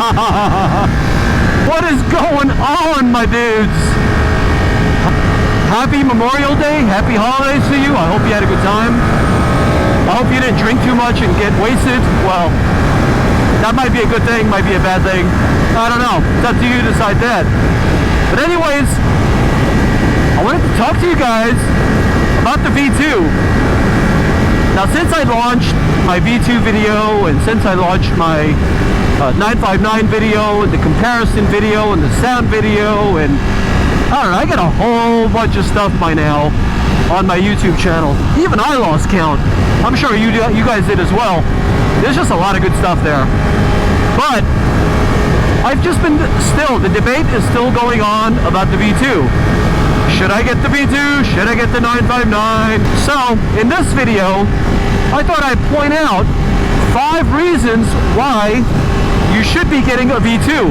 What is going on, my dudes? Happy Memorial Day, happy holidays to you. I hope you had a good time. I hope you didn't drink too much and get wasted. Well, that might be a good thing, might be a bad thing. I don't know. It's up to you to decide that. But anyways, I wanted to talk to you guys about the V2. Now, since I launched my V2 video, and since I launched my 959 video, and the comparison video, and the sound video, and I don't know, I got a whole bunch of stuff by now on my YouTube channel. Even I lost count. I'm sure you guys did as well. There's just a lot of good stuff there. But I've just been the debate is still going on about the V2. Should I get the V2? Should I get the 959? So in this video, I thought I'd point out 5 reasons why you should be getting a V2.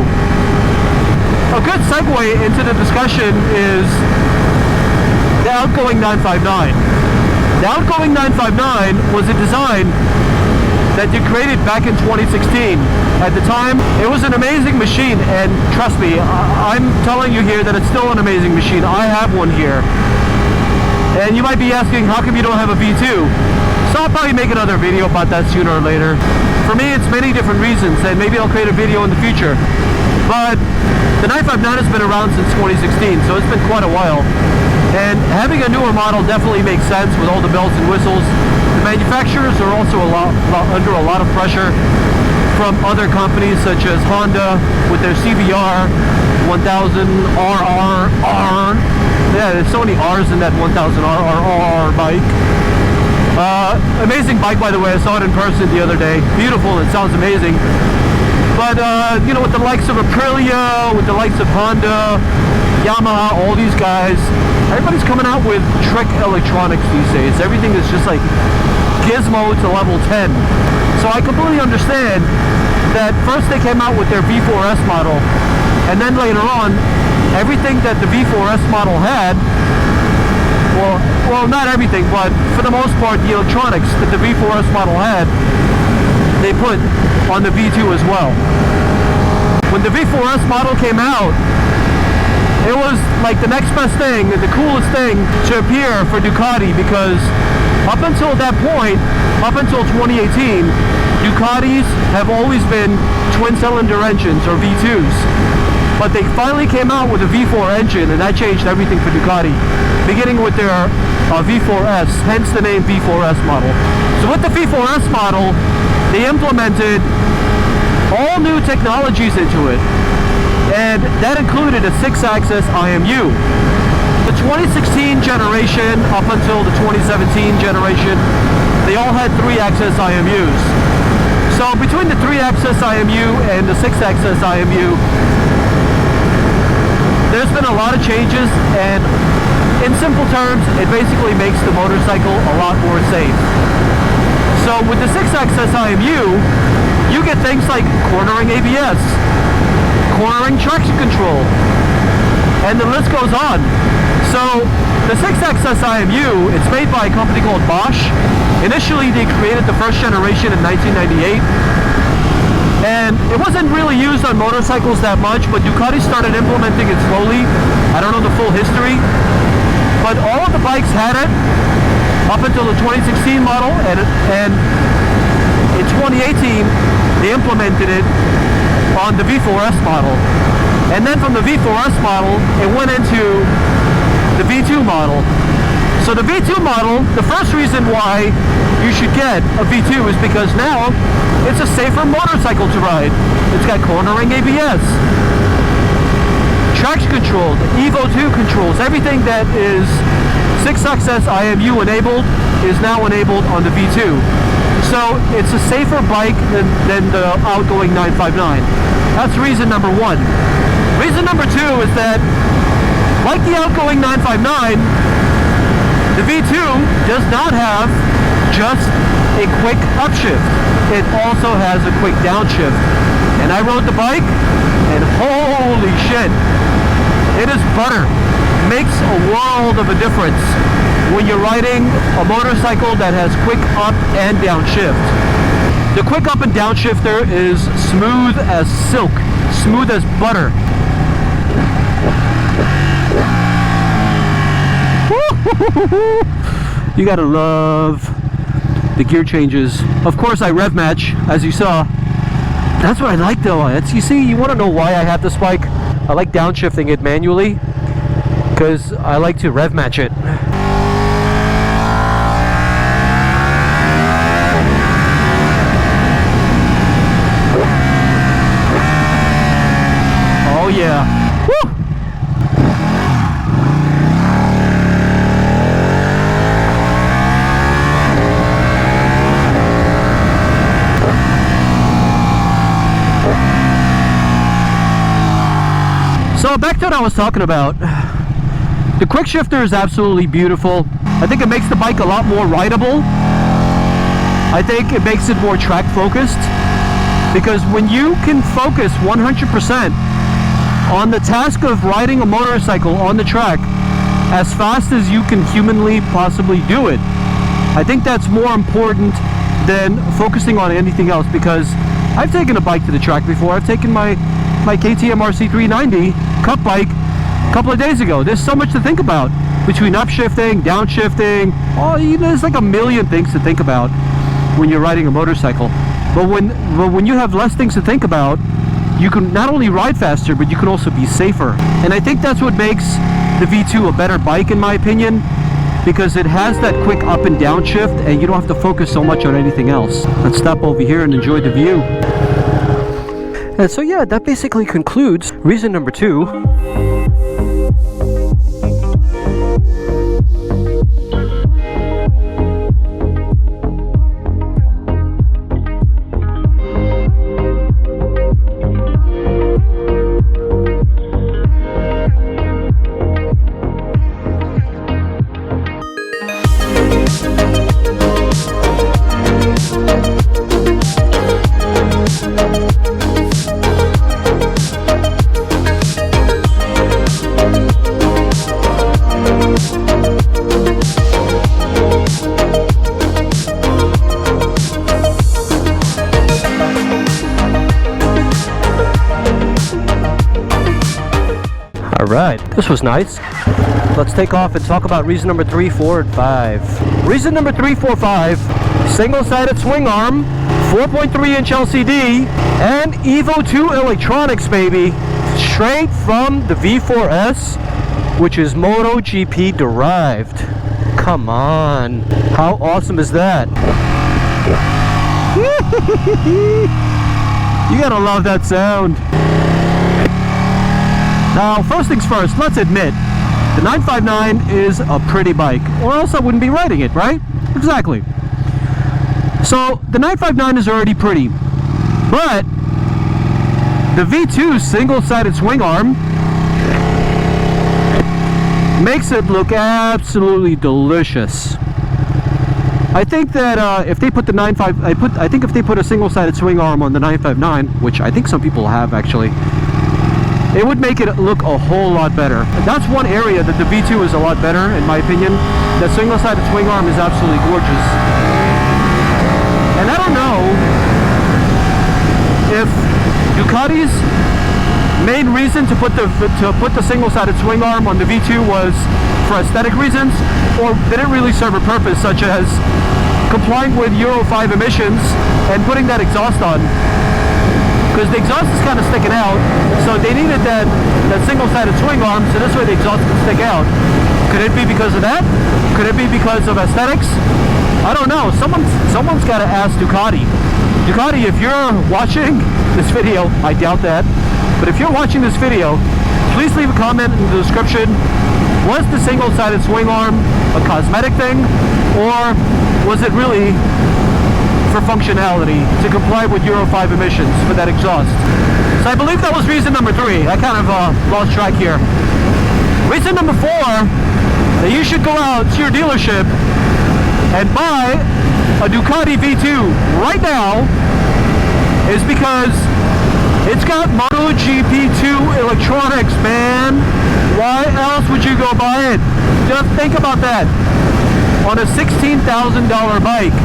A good segue into the discussion is the outgoing 959. The outgoing 959 was a design that you created back in 2016. At the time, it was an amazing machine, and trust me, I'm telling you here that it's still an amazing machine. I have one here. And you might be asking, how come you don't have a V2? So I'll probably make another video about that sooner or later. For me, it's many different reasons, and maybe I'll create a video in the future. But the 959 has been around since 2016, so it's been quite a while. And having a newer model definitely makes sense with all the bells and whistles. The manufacturers are also under a lot of pressure from other companies such as Honda with their CBR 1000 RRR. Yeah, there's so many R's in that 1000 RRR bike. Amazing bike, by the way. I saw it in person the other day. Beautiful, it sounds amazing. But, you know, with the likes of Aprilia, with the likes of Honda, Yamaha, all these guys, everybody's coming out with trick electronics these days. Everything is just like gizmo to level 10. So I completely understand that first they came out with their V4S model, and then later on, everything that the V4S model had, well, not everything, but for the most part, the electronics that the V4S model had, they put on the V2 as well. When the V4S model came out, it was like the next best thing, the coolest thing to appear for Ducati, because up until that point, up until 2018, Ducatis have always been twin-cylinder engines, or V2s. But they finally came out with a V4 engine, and that changed everything for Ducati, beginning with their V4S, hence the name V4S model. So with the V4S model, they implemented all new technologies into it, and that included a 6-axis IMU. The 2016 generation up until the 2017 generation, they all had 3-axis IMUs. So between the 3-axis IMU and the 6-axis IMU, there's been a lot of changes, and in simple terms, it basically makes the motorcycle a lot more safe. So with the 6-axis IMU, you get things like cornering ABS, cornering traction control, and the list goes on. So the 6-axis IMU, it's made by a company called Bosch. Initially, they created the first generation in 1998. And it wasn't really used on motorcycles that much, but Ducati started implementing it slowly. I don't know the full history, but all of the bikes had it up until the 2016 model, and in 2018 they implemented it on the V4S model. And then from the V4S model, it went into the V2 model. So the V2 model, the first reason why you should get a V2 is because now it's a safer motorcycle to ride. It's got cornering ABS, traction control, Evo 2 controls, everything that is 6-axis IMU enabled is now enabled on the V2. So it's a safer bike than the outgoing 959. That's reason number 1. Reason number 2 is that, like the outgoing 959, the V2 does not have just a quick upshift. It also has a quick downshift. And I rode the bike, and holy shit, it is butter. It makes a world of a difference when you're riding a motorcycle that has quick up and downshift. The quick up and down shifter is smooth as silk, smooth as butter. You gotta love the gear changes. Of course, I rev match, as you saw. That's what I like though. You see, you want to know why I have this bike? I like downshifting it manually because I like to rev match it. Oh yeah. Woo! So back to what I was talking about. The quick shifter is absolutely beautiful. I think it makes the bike a lot more rideable. I think it makes it more track focused, because when you can focus 100% on the task of riding a motorcycle on the track as fast as you can humanly possibly do it, I think that's more important than focusing on anything else. Because I've taken a bike to the track before. I've taken my KTM RC390 Cup bike a couple of days ago. There's so much to think about between upshifting, downshifting. Oh, there's like a million things to think about when you're riding a motorcycle. But when you have less things to think about, you can not only ride faster, but you can also be safer. And I think that's what makes the V2 a better bike, in my opinion, because it has that quick up and down shift, and you don't have to focus so much on anything else. Let's stop over here and enjoy the view. And so yeah, that basically concludes reason number 2. Alright, this was nice. Let's take off and talk about reason number 3, 4, and 5. Reason number 3, 4, 5, single-sided swing arm, 4.3-inch LCD, and Evo 2 electronics, baby. Straight from the V4S, which is MotoGP derived. Come on. How awesome is that? You gotta love that sound. Now, first things first, let's admit, the 959 is a pretty bike, or else I wouldn't be riding it, right? Exactly. So, the 959 is already pretty, but the V2 single-sided swing arm makes it look absolutely delicious. I think that if they put the I think if they put a single-sided swing arm on the 959, which I think some people have actually, it would make it look a whole lot better. That's one area that the V2 is a lot better, in my opinion. That single-sided swing arm is absolutely gorgeous. And I don't know if Ducati's main reason to put the single-sided swing arm on the V2 was for aesthetic reasons, or did it really serve a purpose, such as complying with Euro 5 emissions and putting that exhaust on. Because the exhaust is kind of sticking out, so they needed that single-sided swing arm, so this way the exhaust can stick out. Could it be because of that? Could it be because of aesthetics? I don't know. Someone's got to ask Ducati. Ducati, if you're watching this video, I doubt that, but if you're watching this video, please leave a comment in the description. Was the single-sided swing arm a cosmetic thing, or was it really for functionality to comply with Euro 5 emissions for that exhaust? So I believe that was reason number 3. I kind of lost track here. Reason number 4 that you should go out to your dealership and buy a Ducati V2 right now is because it's got MotoGP 2 electronics, man. Why else would you go buy it? Just think about that. On a $16,000 bike,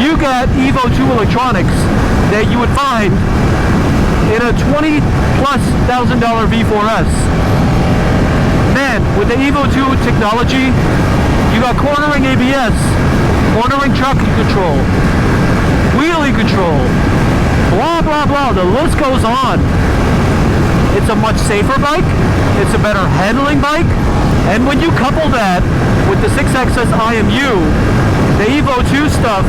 you get Evo 2 electronics that you would find in a $20,000+ V4S. Man, with the Evo 2 technology, you got cornering ABS, cornering traction control, wheelie control, blah blah blah, the list goes on. It's a much safer bike, it's a better handling bike, and when you couple that with the 6XS IMU, the Evo 2 stuff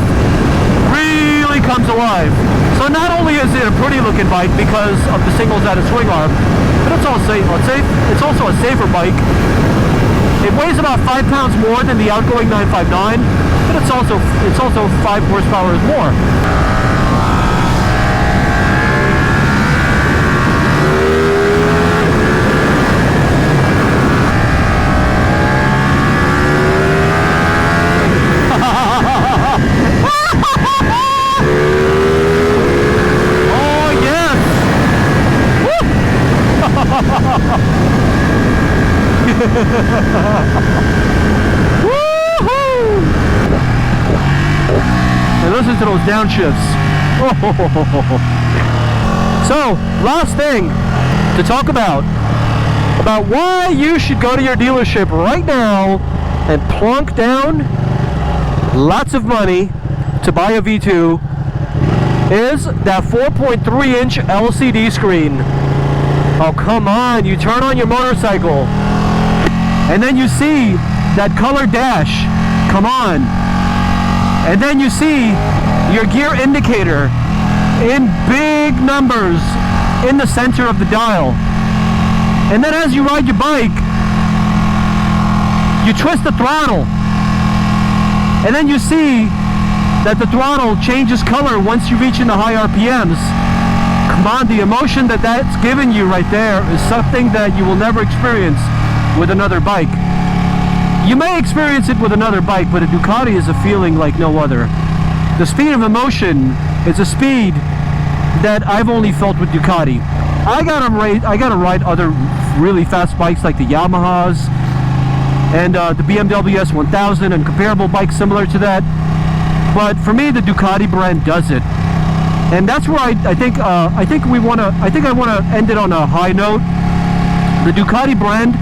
really comes alive. So not only is it a pretty looking bike because of the singles-added swing arm, but it's also a safer bike. It weighs about 5 pounds more than the outgoing 959, but it's also 5 horsepower more. Woohoo! And listen to those downshifts. So, last thing to talk about why you should go to your dealership right now and plunk down lots of money to buy a V2 is that 4.3-inch LCD screen. Oh, come on, you turn on your motorcycle and then you see that color dash, come on, and then you see your gear indicator in big numbers in the center of the dial, and then as you ride your bike, you twist the throttle, and then you see that the throttle changes color once you reach in the high RPMs. Come on, the emotion that's given you right there is something that you will never experience with another bike. You may experience it with another bike, but a Ducati is a feeling like no other. The speed of emotion is a speed that I've only felt with Ducati. I gotta ride other really fast bikes like the Yamahas and the BMW S1000 and comparable bikes similar to that. But for me, the Ducati brand does it. And that's where I think I want to end it on a high note. The Ducati brand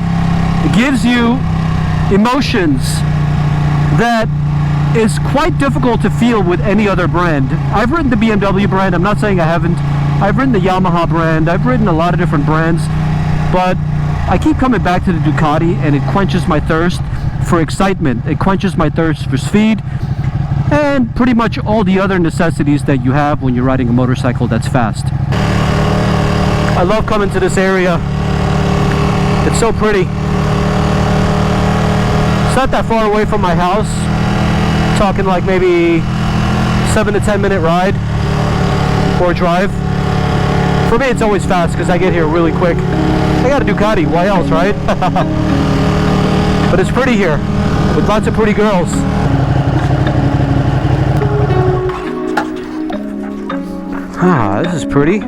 gives you emotions that is quite difficult to feel with any other brand. I've ridden the BMW brand, I'm not saying I haven't. I've ridden the Yamaha brand, I've ridden a lot of different brands, but I keep coming back to the Ducati and it quenches my thirst for excitement. It quenches my thirst for speed and pretty much all the other necessities that you have when you're riding a motorcycle that's fast. I love coming to this area. It's so pretty. It's not that far away from my house. Talking like maybe 7 to 10 minute ride or drive. For me, it's always fast because I get here really quick. I got a Ducati, why else, right? But it's pretty here with lots of pretty girls. Ah, this is pretty.